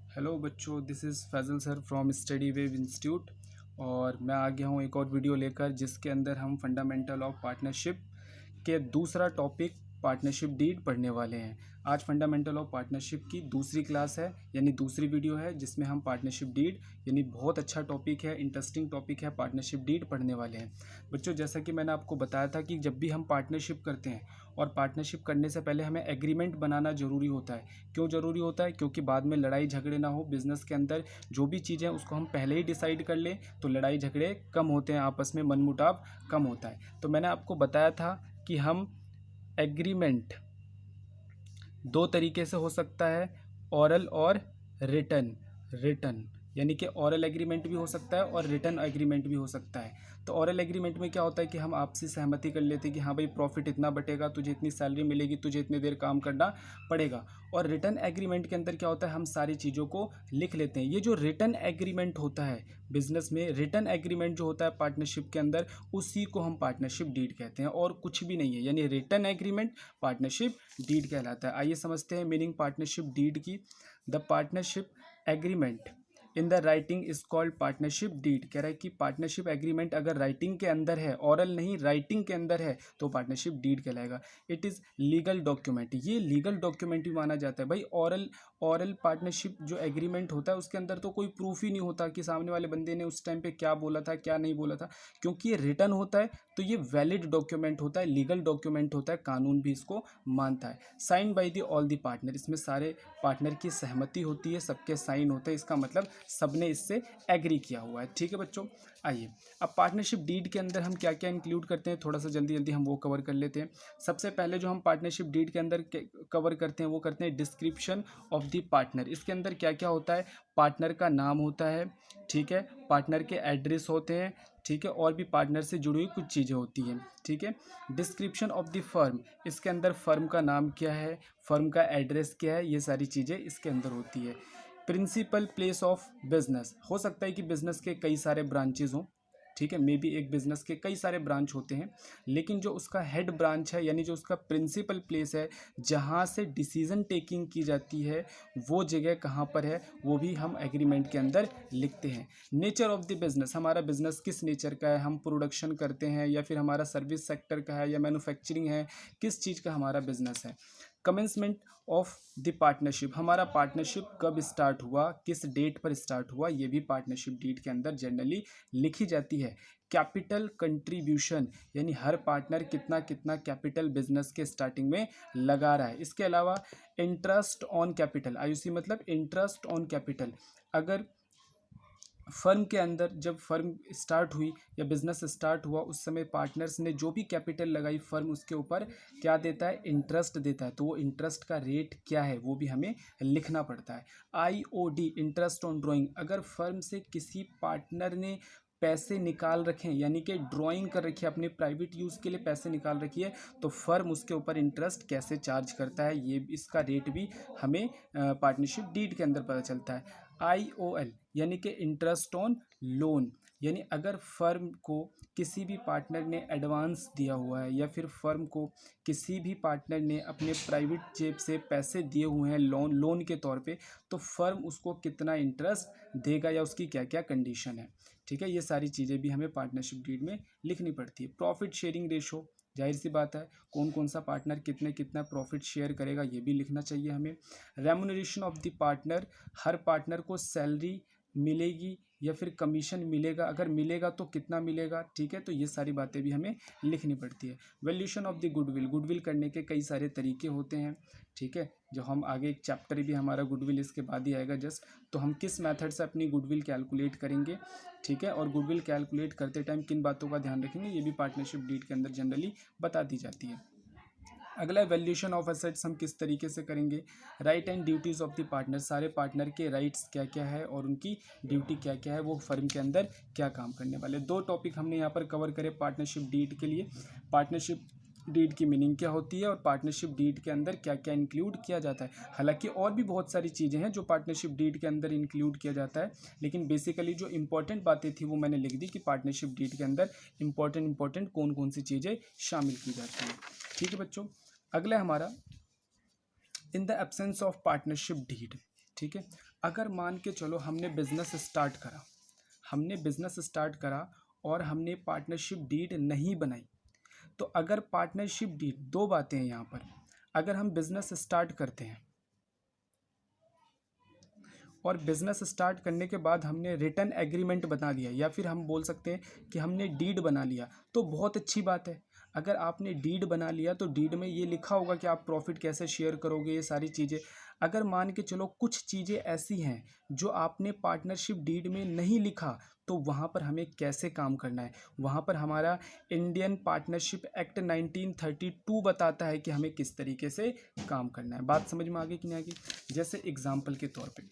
Hello बच्चों, this is Faizal sir from Study Wave Institute. और मैं आ गया हूँ एक और वीडियो लेकर जिसके अंदर हम फंडामेंटल ऑफ पार्टनरशिप के दूसरा टॉपिक पार्टनरशिप डीड पढ़ने वाले हैं। आज फंडामेंटल ऑफ पार्टनरशिप की दूसरी क्लास है, यानी दूसरी वीडियो है जिसमें हम पार्टनरशिप डीड यानी बहुत अच्छा टॉपिक है, इंटरेस्टिंग टॉपिक है, पार्टनरशिप डीड पढ़ने वाले हैं। बच्चों, जैसा कि मैंने आपको बताया था कि जब भी हम पार्टनरशिप करते हैं और पार्टनरशिप करने से पहले हमें एग्रीमेंट बनाना ज़रूरी होता है। क्यों ज़रूरी होता है? क्योंकि बाद में लड़ाई झगड़े ना हो बिज़नेस के अंदर। जो भी चीज़ें उसको हम पहले ही डिसाइड कर लें तो लड़ाई झगड़े कम होते हैं, आपस में मनमुटाव कम होता है। तो मैंने आपको बताया था कि हम एग्रीमेंट दो तरीके से हो सकता है, ऑरल और रिटन यानी कि ऑरल एग्रीमेंट भी हो सकता है और रिटन एग्रीमेंट भी हो सकता है। तो ऑरल एग्रीमेंट में क्या होता है कि हम आपसी सहमति कर लेते हैं कि हाँ भाई, प्रॉफिट इतना बटेगा, तुझे इतनी सैलरी मिलेगी, तुझे इतनी देर काम करना पड़ेगा। और रिटन एग्रीमेंट के अंदर क्या होता है, हम सारी चीज़ों को लिख लेते हैं। ये जो रिटन एग्रीमेंट होता है बिजनेस में, रिटन एग्रीमेंट जो होता है पार्टनरशिप के अंदर, उसी को हम पार्टनरशिप डीड कहते हैं और कुछ भी नहीं है। यानी रिटन एग्रीमेंट पार्टनरशिप डीड कहलाता है। आइए समझते हैं मीनिंग पार्टनरशिप डीड की। The partnership agreement in the writing is called partnership deed. कह रहा है कि पार्टनरशिप एग्रीमेंट अगर राइटिंग के अंदर है, ऑरल नहीं राइटिंग के अंदर है, तो पार्टनरशिप डीड कहलाएगा। इट इज़ लीगल डॉक्यूमेंट, ये लीगल डॉक्यूमेंट भी माना जाता है भाई। ऑरल पार्टनरशिप जो एग्रीमेंट होता है उसके अंदर तो कोई प्रूफ ही नहीं होता कि सामने वाले बंदे ने उस टाइम पे क्या बोला था, क्या नहीं बोला था। क्योंकि ये रिटन होता है तो ये वैलिड डॉक्यूमेंट होता है, लीगल डॉक्यूमेंट होता है, कानून भी इसको मानता है। Sign by the all the partner, इसमें सारे पार्टनर की सहमति होती है, सबके साइन होते हैं। इसका मतलब सबने इससे एग्री किया हुआ है। ठीक है बच्चों, आइए अब पार्टनरशिप डीड के अंदर हम क्या क्या इंक्लूड करते हैं, थोड़ा सा जल्दी जल्दी हम वो कवर कर लेते हैं। सबसे पहले जो हम पार्टनरशिप डीड के अंदर कवर करते हैं वो करते हैं डिस्क्रिप्शन ऑफ द पार्टनर। इसके अंदर क्या क्या होता है, पार्टनर का नाम होता है, ठीक है, पार्टनर के एड्रेस होते हैं, ठीक है, और भी पार्टनर से जुड़ी हुई कुछ चीज़ें होती हैं। ठीक है, डिस्क्रिप्शन ऑफ द फर्म, इसके अंदर फर्म का नाम क्या है, फर्म का एड्रेस क्या है, ये सारी चीज़ें इसके अंदर होती है। प्रिंसिपल प्लेस ऑफ बिजनेस, हो सकता है कि बिजनेस के कई सारे ब्रांचेज हों, ठीक है, मे बी एक बिजनेस के कई सारे ब्रांच होते हैं, लेकिन जो उसका हेड ब्रांच है यानी जो उसका प्रिंसिपल प्लेस है जहाँ से डिसीजन टेकिंग की जाती है, वो जगह कहाँ पर है, वो भी हम एग्रीमेंट के अंदर लिखते हैं। नेचर ऑफ द बिजनेस, हमारा बिजनेस किस नेचर का है, हम प्रोडक्शन करते हैं या फिर हमारा सर्विस सेक्टर का है या मैन्युफैक्चरिंग है, किस चीज़ का हमारा बिजनेस है। कमेंसमेंट ऑफ द पार्टनरशिप, हमारा पार्टनरशिप कब स्टार्ट हुआ, किस डेट पर स्टार्ट हुआ, ये भी पार्टनरशिप डीड के अंदर जनरली लिखी जाती है। कैपिटल कंट्रीब्यूशन, यानी हर पार्टनर कितना कितना कैपिटल बिजनेस के स्टार्टिंग में लगा रहा है। इसके अलावा इंटरेस्ट ऑन कैपिटल, आईयूसी मतलब इंटरेस्ट ऑन कैपिटल। अगर फर्म के अंदर जब फर्म स्टार्ट हुई या बिजनेस स्टार्ट हुआ, उस समय पार्टनर्स ने जो भी कैपिटल लगाई, फर्म उसके ऊपर क्या देता है, इंटरेस्ट देता है। तो वो इंटरेस्ट का रेट क्या है वो भी हमें लिखना पड़ता है। आईओडी, इंटरेस्ट ऑन ड्राइंग, अगर फर्म से किसी पार्टनर ने पैसे निकाल रखे हैं यानी कि ड्राइंग कर रखी है, अपने प्राइवेट यूज़ के लिए पैसे निकाल रखी है, तो फर्म उसके ऊपर इंटरेस्ट कैसे चार्ज करता है, ये इसका रेट भी हमें पार्टनरशिप डीड के अंदर पता चलता है। आईओएल यानी कि इंटरेस्ट ऑन लोन, यानी अगर फर्म को किसी भी पार्टनर ने एडवांस दिया हुआ है या फिर फर्म को किसी भी पार्टनर ने अपने प्राइवेट जेब से पैसे दिए हुए हैं लोन के तौर पे, तो फर्म उसको कितना इंटरेस्ट देगा या उसकी क्या क्या कंडीशन है। ठीक है, ये सारी चीज़ें भी हमें पार्टनरशिप डीड में लिखनी पड़ती है। प्रॉफिट शेयरिंग रेशो, जाहिर सी बात है कौन कौन सा पार्टनर कितना प्रॉफिट शेयर करेगा, ये भी लिखना चाहिए हमें। Remuneration of the partner, her partner को सैलरी मिलेगी या फिर कमीशन मिलेगा, अगर मिलेगा तो कितना मिलेगा। ठीक है, तो ये सारी बातें भी हमें लिखनी पड़ती है। Valuation of the goodwill, goodwill करने के कई सारे तरीके होते हैं। ठीक है, जो हम आगे एक चैप्टर भी हमारा गुडविल इसके बाद ही आएगा जस्ट, तो हम किस मेथड से अपनी गुडविल कैलकुलेट करेंगे। ठीक है, और गुडविल कैलकुलेट करते टाइम किन बातों का ध्यान रखेंगे, ये भी पार्टनरशिप डीड के अंदर जनरली बता दी जाती है। अगला वैल्यूएशन ऑफ एसेट्स हम किस तरीके से करेंगे। Right and duties of the partner, सारे पार्टनर के राइट्स क्या क्या है और उनकी ड्यूटी क्या क्या है, वो फर्म के अंदर क्या काम करने वाले। दो टॉपिक हमने यहाँ पर कवर करे पार्टनरशिप डीड के लिए। पार्टनरशिप डीड की मीनिंग क्या होती है और पार्टनरशिप डीड के अंदर क्या क्या इंक्लूड किया जाता है। हालांकि और भी बहुत सारी चीज़ें हैं जो पार्टनरशिप डीड के अंदर इंक्लूड किया जाता है, लेकिन बेसिकली जो इंपॉर्टेंट बातें थी वो मैंने लिख दी कि पार्टनरशिप डीड के अंदर इंपॉर्टेंट कौन कौन सी चीज़ें शामिल की जाती हैं। ठीक है बच्चों, अगला हमारा in the absence of partnership deed. ठीक है, अगर मान के चलो हमने बिज़नेस स्टार्ट करा और हमने पार्टनरशिप डीड नहीं बनाई, तो अगर पार्टनरशिप डीड, दो बातें हैं यहाँ पर। अगर हम बिज़नेस स्टार्ट करते हैं और बिज़नेस स्टार्ट करने के बाद हमने रिटर्न एग्रीमेंट बना लिया, या फिर हम बोल सकते हैं कि हमने डीड बना लिया, तो बहुत अच्छी बात है। अगर आपने डीड बना लिया तो डीड में ये लिखा होगा कि आप प्रॉफिट कैसे शेयर करोगे, ये सारी चीज़ें। अगर मान के चलो कुछ चीज़ें ऐसी हैं जो आपने पार्टनरशिप डीड में नहीं लिखा, तो वहाँ पर हमें कैसे काम करना है, वहाँ पर हमारा इंडियन पार्टनरशिप एक्ट 1932 बताता है कि हमें किस तरीके से काम करना है। बात समझ में आ गई कि नहीं आ गई? जैसे एग्जाम्पल के तौर पे,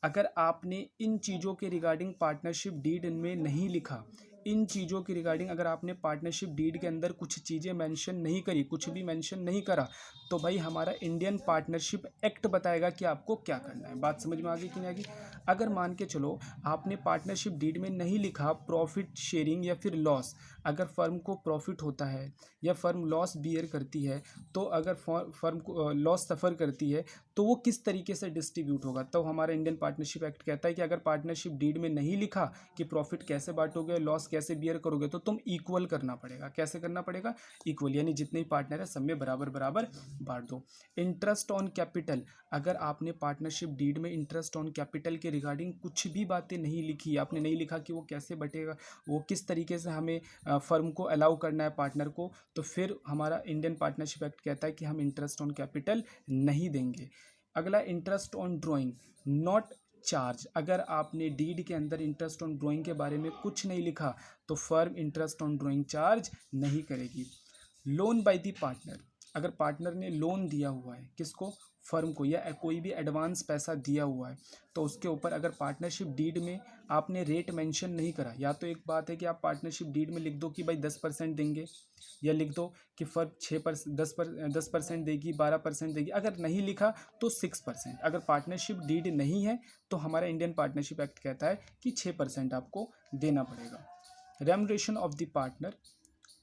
अगर आपने इन चीज़ों के रिगार्डिंग पार्टनरशिप डीड में नहीं लिखा, इन चीज़ों के रिगार्डिंग अगर आपने पार्टनरशिप डीड के अंदर कुछ चीज़ें मेंशन नहीं करी, कुछ भी मेंशन नहीं करा, तो भाई हमारा इंडियन पार्टनरशिप एक्ट बताएगा कि आपको क्या करना है। बात समझ में आ गई कि नहीं आ गई? अगर मान के चलो आपने पार्टनरशिप डीड में नहीं लिखा प्रॉफिट शेयरिंग या फिर लॉस, अगर फर्म को प्रॉफिट होता है या फर्म लॉस बियर करती है, तो अगर फर्म को लॉस सफ़र करती है, तो वो किस तरीके से डिस्ट्रीब्यूट होगा, तो हमारा इंडियन पार्टनरशिप एक्ट कहता है कि अगर पार्टनरशिप डीड में नहीं लिखा कि प्रॉफिट कैसे बांटोगे, लॉस कैसे बियर करोगे, तो तुम इक्वल करना पड़ेगा। कैसे करना पड़ेगा? इक्वल, यानी जितने ही पार्टनर है सब में बराबर बराबर बांट दो। इंटरेस्ट ऑन कैपिटल, अगर आपने पार्टनरशिप डीड में इंटरेस्ट ऑन कैपिटल के रिगार्डिंग कुछ भी बातें नहीं लिखी, आपने नहीं लिखा कि वो कैसे बटेगा, वो किस तरीके से हमें फर्म को अलाउ करना है पार्टनर को, तो फिर हमारा इंडियन पार्टनरशिप एक्ट कहता है कि हम इंटरेस्ट ऑन कैपिटल नहीं देंगे। अगला, interest on drawing not charge, अगर आपने डीड के अंदर इंटरेस्ट ऑन ड्राइंग के बारे में कुछ नहीं लिखा, तो firm interest on drawing charge नहीं करेगी। लोन बाय द पार्टनर, अगर पार्टनर ने लोन दिया हुआ है किसको, फर्म को, या कोई भी एडवांस पैसा दिया हुआ है, तो उसके ऊपर अगर पार्टनरशिप डीड में आपने रेट मेंशन नहीं करा, या तो एक बात है कि आप पार्टनरशिप डीड में लिख दो कि भाई 10% देंगे, या लिख दो कि फर्म 10% देगी, 12% देगी। अगर नहीं लिखा तो 6%। अगर पार्टनरशिप डीड नहीं है तो हमारा इंडियन पार्टनरशिप एक्ट कहता है कि 6% आपको देना पड़ेगा। रेम्युनरेशन ऑफ द पार्टनर,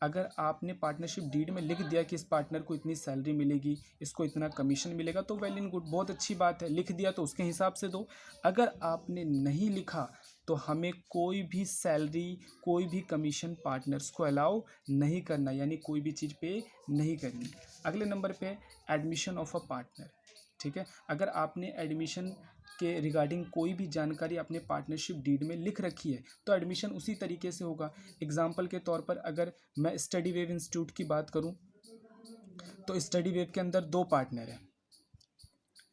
अगर आपने पार्टनरशिप डीड में लिख दिया कि इस पार्टनर को इतनी सैलरी मिलेगी, इसको इतना कमीशन मिलेगा, तो वेल एंड गुड, बहुत अच्छी बात है, लिख दिया तो उसके हिसाब से दो। अगर आपने नहीं लिखा तो हमें कोई भी सैलरी, कोई भी कमीशन पार्टनर्स को अलाउ नहीं करना, यानी कोई भी चीज़ पे नहीं करनी। अगले नंबर पे एडमिशन ऑफ अ पार्टनर, ठीक है। अगर आपने एडमिशन के रिगार्डिंग कोई भी जानकारी अपने पार्टनरशिप डीड में लिख रखी है, तो एडमिशन उसी तरीके से होगा। एग्जाम्पल के तौर पर अगर मैं स्टडी वेव इंस्टीट्यूट की बात करूं, तो स्टडी वेव के अंदर दो पार्टनर हैं,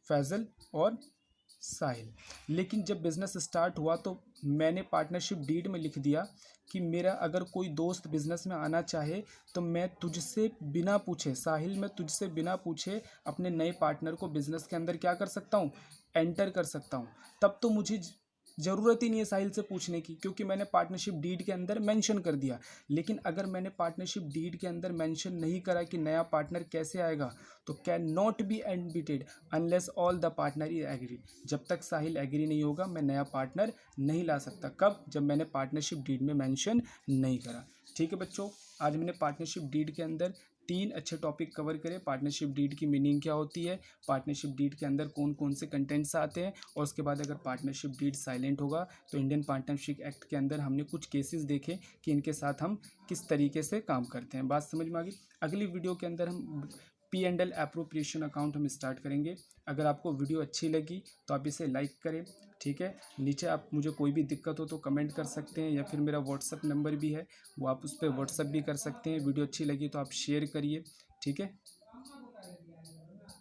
फैज़ल और साहिल। लेकिन जब बिज़नेस स्टार्ट हुआ तो मैंने पार्टनरशिप डीड में लिख दिया कि मेरा अगर कोई दोस्त बिज़नेस में आना चाहे तो मैं तुझसे बिना पूछे, साहिल, मैं तुझसे बिना पूछे अपने नए पार्टनर को बिज़नेस के अंदर क्या कर सकता हूँ, एंटर कर सकता हूँ। तब तो मुझे ज़रूरत ही नहीं है साहिल से पूछने की, क्योंकि मैंने पार्टनरशिप डीड के अंदर मेंशन कर दिया। लेकिन अगर मैंने पार्टनरशिप डीड के अंदर मेंशन नहीं करा कि नया पार्टनर कैसे आएगा, तो can not be admitted unless all the partner is agree, जब तक साहिल एग्री नहीं होगा मैं नया पार्टनर नहीं ला सकता। कब? जब मैंने पार्टनरशिप डीड में मेंशन नहीं करा। ठीक है बच्चों, आज मैंने पार्टनरशिप डीड के अंदर 3 अच्छे टॉपिक कवर करे। पार्टनरशिप डीड की मीनिंग क्या होती है, पार्टनरशिप डीड के अंदर कौन कौन से कंटेंट्स आते हैं, और उसके बाद अगर पार्टनरशिप डीड साइलेंट होगा तो इंडियन पार्टनरशिप एक्ट के अंदर हमने कुछ केसेस देखे कि इनके साथ हम किस तरीके से काम करते हैं। बात समझ में आ गई? अगली वीडियो के अंदर हम P&L एप्रोप्रिएशन अकाउंट हम स्टार्ट करेंगे। अगर आपको वीडियो अच्छी लगी तो आप इसे लाइक करें, ठीक है। नीचे आप मुझे कोई भी दिक्कत हो तो कमेंट कर सकते हैं, या फिर मेरा व्हाट्सअप नंबर भी है, वो आप उस पर व्हाट्सअप भी कर सकते हैं। वीडियो अच्छी लगी तो आप शेयर करिए, ठीक है।